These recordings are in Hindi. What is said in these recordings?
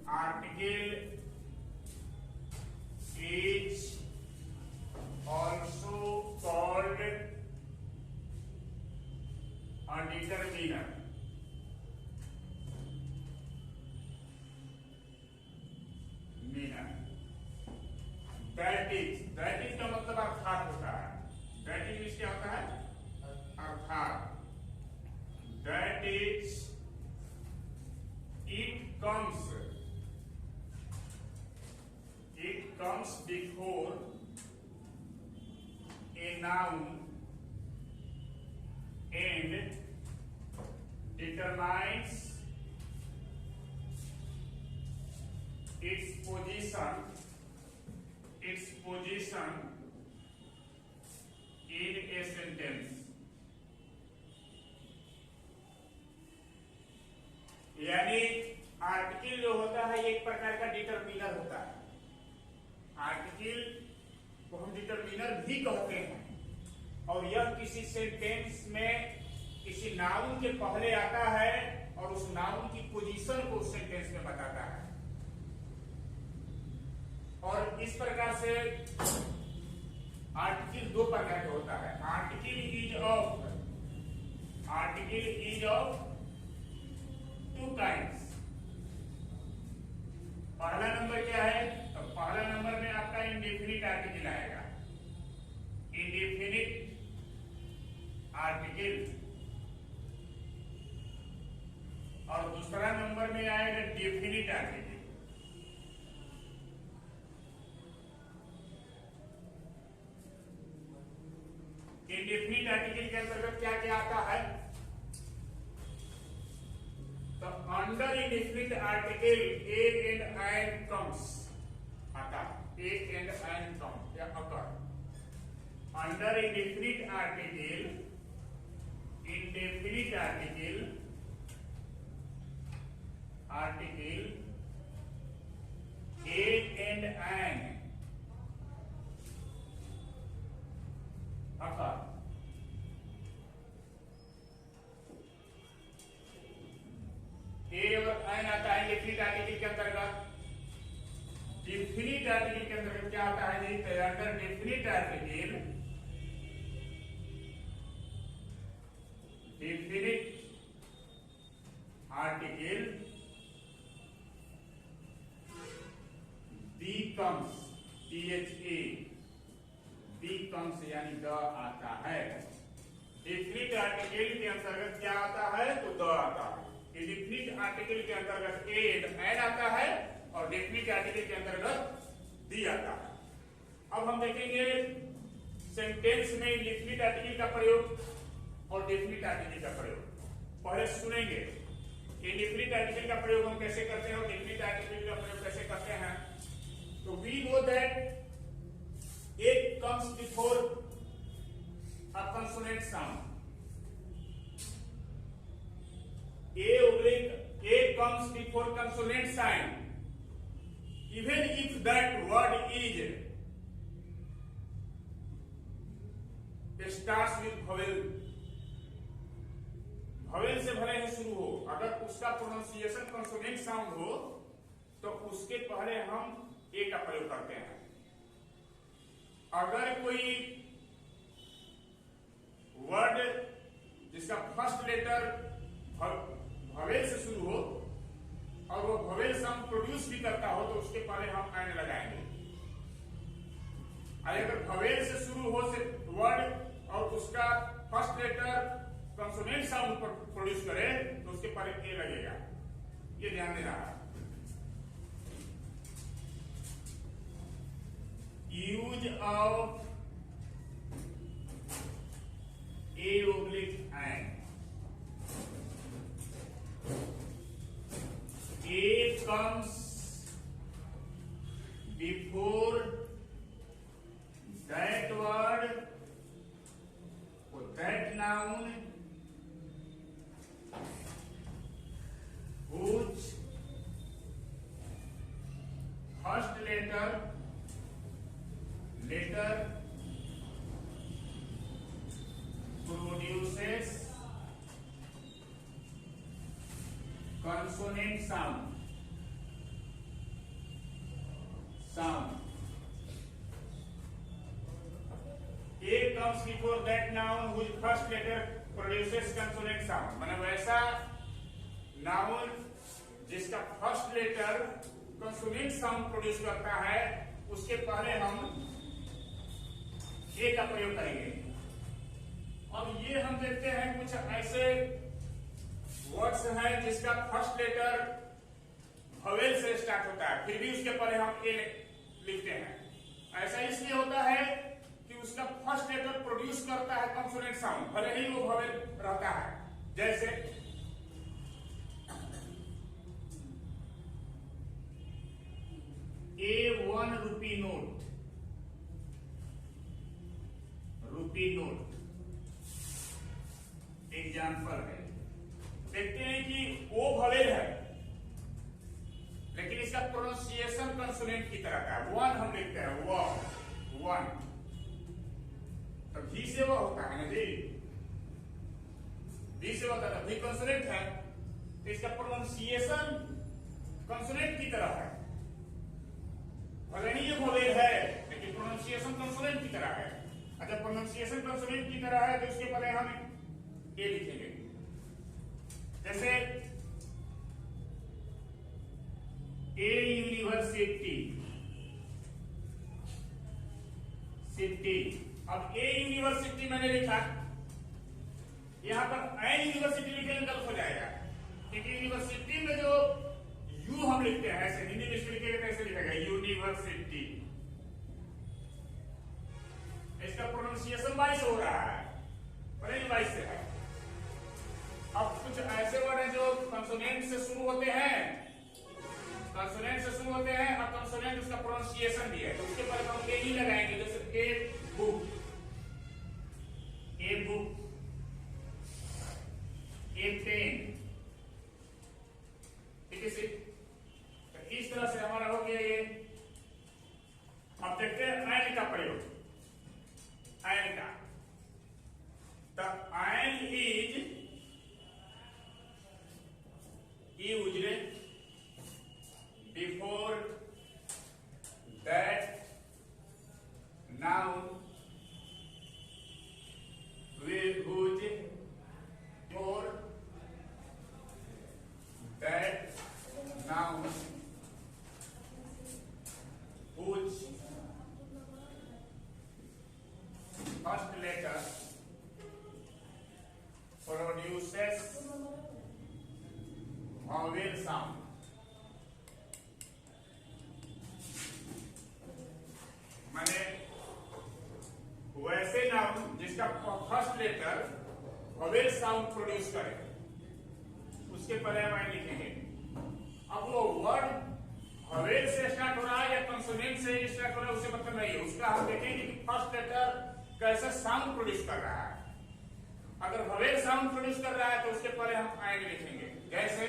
article is also called a determiner. That is का मतलब अर्थात होता है. That is क्या होता है? अर्थात. That is it comes before a noun and determines its position in a sentence. यानी आर्टिकल जो होता है एक प्रकार का डिटरमिनर होता है. आर्टिकल को हम डिटरमिनर भी कहते हैं और यह किसी सेंटेंस में किसी नाउन के पहले आता है और उस नाउन की पोजीशन को उस सेंटेंस में बताता है. और इस प्रकार से आर्टिकल दो प्रकार का होता है. Article is of two kinds. पहला नंबर क्या है? तो पहला नंबर में आपका इंडेफिनिट आर्टिकल आएगा. Indefinite article. और दूसरा नंबर में आएगा डेफिनिट आर्टिकल. इंडेफिनिट आर्टिकल के अंतर्गत क्या क्या आता है? तो under indefinite article A and an comes आता है. ए एंड एन कम या occur. Under indefinite article A and an occur. A और एन आता है डेफिनिट आर्टिकल के अंतर्गत. डेफिनिट आर्टिकल के अंतर्गत क्या आता है? नहीं, तो under definite article becomes यानी द आता है. डेफिनिट आर्टिकल के अंतर्गत क्या आता है? तो द आता है. डेफिनिट आर्टिकल के अंतर्गत ए एंड एन आता है और डेफिनिट आर्टिकल के अंतर्गत दी आता है. अब हम देखेंगे सेंटेंस में इंडेफिनिट आर्टिकल का प्रयोग और डेफिनिट आर्टिकल का प्रयोग. पहले सुनेंगे इंडेफिनिट आर्टिकल का प्रयोग हम कैसे करते हैं और डेफिनिट आर्टिकल का प्रयोग कैसे करते हैं. तो we know that it comes before a consonant sound. A comes before consonant sign. Even if that word starts with vowel. vowel से भले ही शुरू हो, अगर उसका प्रोनाउंसिएशन consonant sound हो तो उसके पहले हम ए का प्रयोग करते हैं. अगर कोई वर्ड जिसका फर्स्ट लेटर भवेल से शुरू हो और वो भवेल से हम प्रोड्यूस भी करता हो तो उसके पहले हम एन लगाएंगे. अगर भवेल से शुरू हो से वर्ड और उसका first letter consonant sound produce करे तो उसके पहले ए लगेगा. ये ध्यान देना है. Use of a oblique an. A comes before that word or that noun whose first letter produces consonant sound. comes before that noun whose first letter produces consonant sound. माने वैसा noun जिसका first letter consonant sound produce करता है, उसके पहले हम ए का प्रयोग करेंगे। अब ये हम देखते हैं कुछ ऐसे वर्ड्स हैं जिसका फर्स्ट लेटर वोवेल से स्टार्ट होता है, फिर भी उसके पहले हम ए लिखते हैं। ऐसा इसलिए होता है कि उसका फर्स्ट लेटर प्रोड्यूस करता है कंसोनेंट साउंड, भले ही वो वोवेल रहता है। जैसे A1 rupee note, rupee note example है। देखते हैं कि ओ वोवेल है, लेकिन इसका प्रोनाउंसिएशन कंसोनेंट की तरह का है। वन हम लिखते हैं, वो वन, तो भी से वो होता है ना जी, भी से होता है, भी कंसोनेंट है, तो इसका प्रोनाउंसिएशन कंसोनेंट की तरह है। भले ही ये वोवेल है, लेकिन प्रोनाउंसिएशन कंसोनेंट की तरह है। अगर प्रोनाउंसिएशन कंसोनेंट की तरह है तो इसके पहले हम ए लिखेंगे। जैसे ए यूनिवर्सिटी, सिटी। अब ए यूनिवर्सिटी मैंने लिखा, यहां पर एन यूनिवर्सिटी लिखे गलत हो जाएगा, क्योंकि यूनिवर्सिटी में जो यू हम लिखते हैं, ऐसे हिंदी में लिखेंगे तो ऐसे लिखेगा यूनिवर्सिटी। इसका प्रोनाउंसिएशन वाइस हो रहा है, पर वाइस से है। अब कुछ ऐसे वर्ड हैं जो कंसोनेंट से शुरू होते हैं, कंसोनेंट से शुरू होते हैं और कंसोनेंट उसका प्रोनाउंसिएशन भी है, तो उसके पर हम ए ही लगाएंगे। जैसे a book, a book, a pen, ठीक है। इस तरह से हमारा हो गया ये। अब देखते हैं एन का प्रयोग, एन का। The an is used before that noun whose before that noun whose first letter produces vowel sound। माने वैसे नाउन जिसका first letter vowel sound produce करे, उसके पहले हम लिखेंगे। अब वो वर्ड वोवेल से स्टार्ट हो रहा है या कंसोनेंट से स्टार्ट हो रहा है, उससे मतलब नहीं है। उसका हम देखेंगे कि फर्स्ट लेटर कैसे साउंड प्रोड्यूस कर रहा है। अगर वोवेल साउंड प्रोड्यूस कर रहा है तो उसके पहले हम एन लिखेंगे। जैसे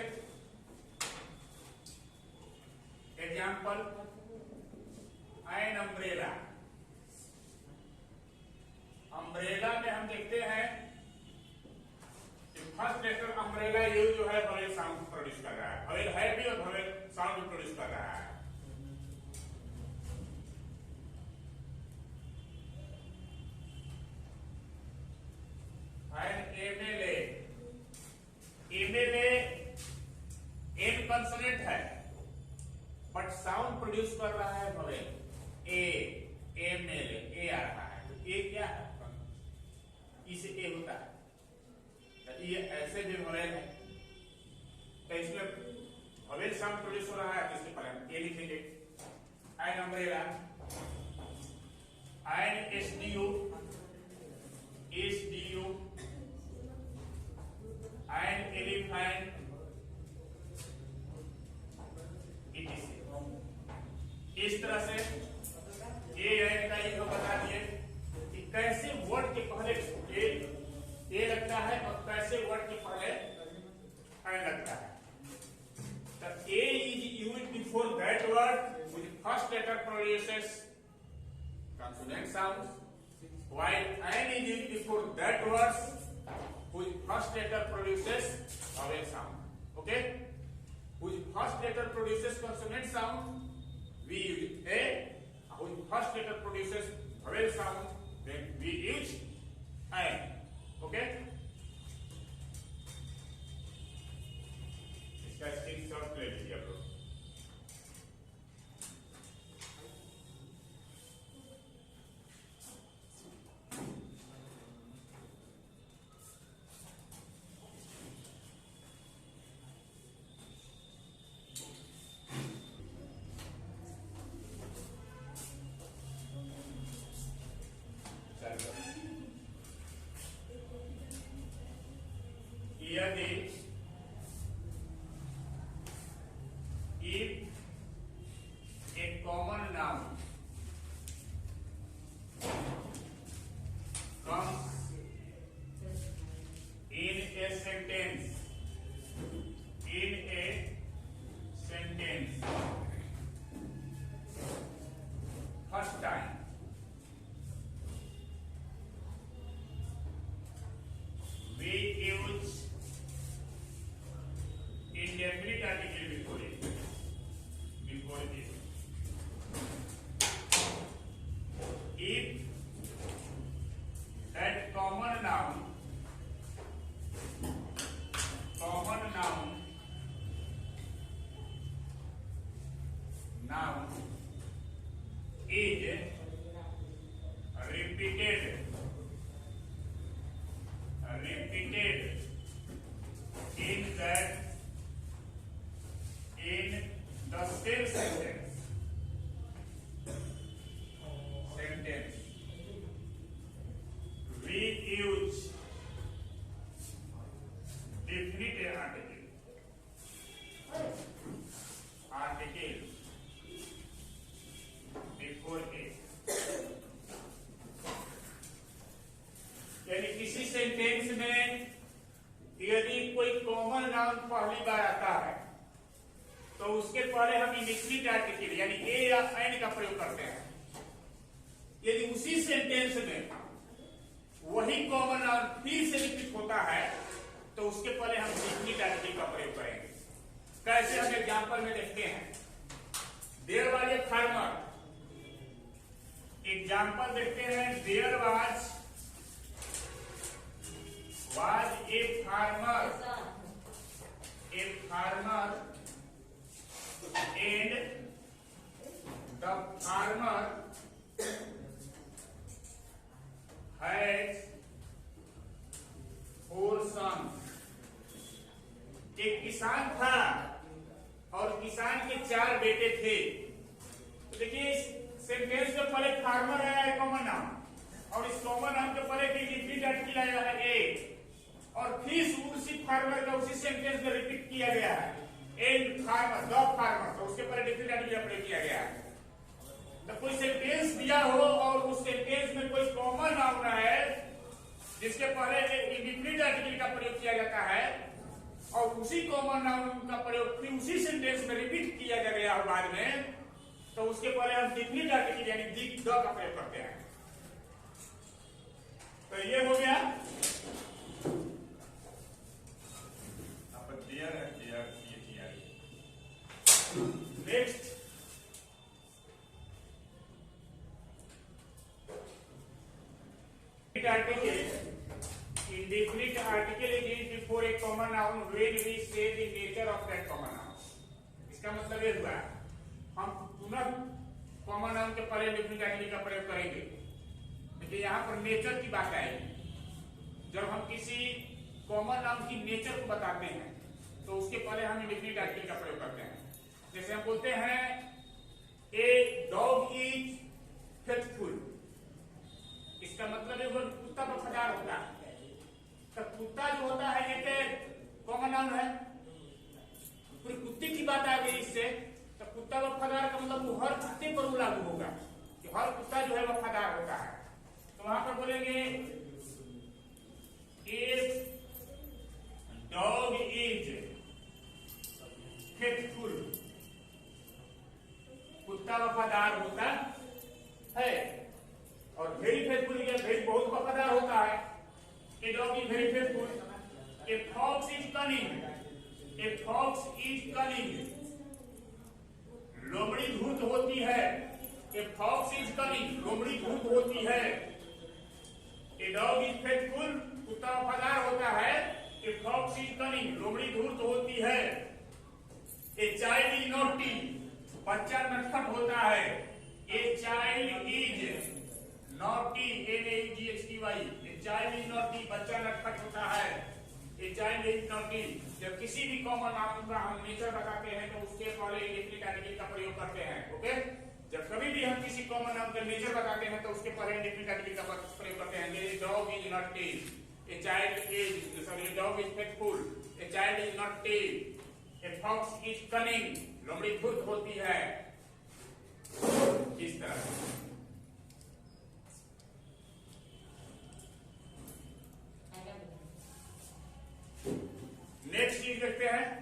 एग्जाम्पल, एन अम्ब्रेला। अम्ब्रेला में हम देखते हैं कि फर्स्ट लेटर अम्ब्रेला यू जो है वोवेल साउंड प्रोड्यूस कर रहा है, वोवेल है भी और वोवेल साउंड भी प्रोड्यूस कर रहा है। एमएलए, एमएलए एन कंसोनेंट है बट साउंड प्रोड्यूस कर रहा है वोवेल ए, एमएलए, ए आ रहा है, तो ए क्या है, इसे ए होता है, तो ये ऐसे भी वोवेल है, तो इसमें वोवेल साउंड प्रोड्यूस हो रहा है, तो इसके पहले हम ए लिखेंगे। An umbrella, an SDU, SDU, an elephant, इस तरह से ए का ये बता दिए कि कैसे वर्ड के पहले ए लगता है और कैसे वर्ड के पहले एन लगता है। तो A is used before that word which first letter produces consonant sounds, while n is used before that words whose first letter produces vowel sound. Okay, whose first letter produces consonant sound, we use a. Whose first letter produces vowel sound, then we use an. Okay, इसका स्क्रीनशॉट ले लीजिए आप लोग। यदि if a common noun comes in a sentence first time, we use indefinite article before it. If that common noun is repeated in the same sentence, we use definite article before it। यानी किसी सेंटेंस में यदि कोई कॉमन नाउन पहली बार आता है तो उसके पहले हम इंडेफिनिट आर्टिकल यानी ए या एन का प्रयोग करते हैं। यदि उसी सेंटेंस में वही कॉमन नाउन फिर से रिपीट होता है तो उसके पहले हम डेफिनिट आर्टिकल का प्रयोग करेंगे। कैसे हम एग्जांपल में देखते हैं। There was a farmer, example देखते हैं। There was a farmer and the farmer had 4 sons। एक किसान था और किसान के 4 बेटे थे। तो देखिए इस सेंटेंस में पहले फार्मर आया है कॉमन नाउन और इस कॉमन नाउन के पहले डिफिनिट आर्टिकल आया है ए और फिर उसी फार्मर का उसी सेंटेंस में रिपीट किया गया है एंड फार्मर द फार्मर, तो उसके पहले डिफिनिट आर्टिकल अप्लाई किया गया है। तो कोई सेंटेंस दिया हो और उस सेंटेंस में कोई कॉमन नाउन है जिसके पहले इंडेफिनिट आर्टिकल का प्रयोग किया जाता है और उसी कॉमन नाउन का प्रयोग फिर उसी सेंटेंस में रिपीट किया गया हो बाद में, तो उसके पहले हम डेफिनिट आर्टिकल यानी द का प्रयोग करते हैं। तो ये हो गया next. Indefinite article is used before a common noun when we say the nature of that common noun। इसका मतलब ये हुआ हम पुनः कॉमन नाउन के पहले डेफिनिट आर्टिकल का प्रयोग करेंगे। देखिए यहाँ पर नेचर की बात आएगी। जब हम किसी कॉमन नाउन की नेचर को बताते हैं तो उसके पहले हम इंडेफिनिट आर्टिकल का प्रयोग करते हैं। जैसे हम बोलते हैं ए डॉग इज फेथफुल, इसका मतलब है वो कुत्ता वफादार होता है। तो कुत्ता जो होता है एक कॉमन नाउन है, पूरी कुत्ते की बात आ गई इससे, तो कुत्ता वफादार का मतलब वो हर कुत्ते पर लागू होगा कि हर कुत्ता जो है वफादार होता है। तो वहां पर बोलेंगे इफ डॉग इज फेथफुल, कुत्ता वफादार होता है। और वेरी फेथफुल या वेरी बहुत वफादार होता है। A dog is very faithful. A fox is cunning, a fox is cunning, लोमड़ी धूर्त होती है। ए फॉक्स इज कनिंग, लोमड़ी धूर्त होती है। ए डॉग इज फेथफुल होती है। ए चाइल्ड इज नॉटी, बच्चा नटखट होता है। ए child is naughty, NAUGHTY, A child is naughty, बच्चा नटखट होता है। ए चाइल्ड इज नॉटी, जब किसी भी कॉमन नाउन का हम नेचर बताते हैं तो उसके पहले इंडेफिनिट आर्टिकल का प्रयोग करते हैं। ओके, जब कभी भी हम किसी कॉमन नाउन का नेचर बताते हैं तो उसके पहले इंडेफिनिट आर्टिकल का प्रयोग करते हैं। जैसे dog is not tame, a child is sorry dog is faithful, a child is not tame, a fox is cunning, लोमड़ी धूर्त होती है। इस तरह नेक्स्ट चीज देखते हैं।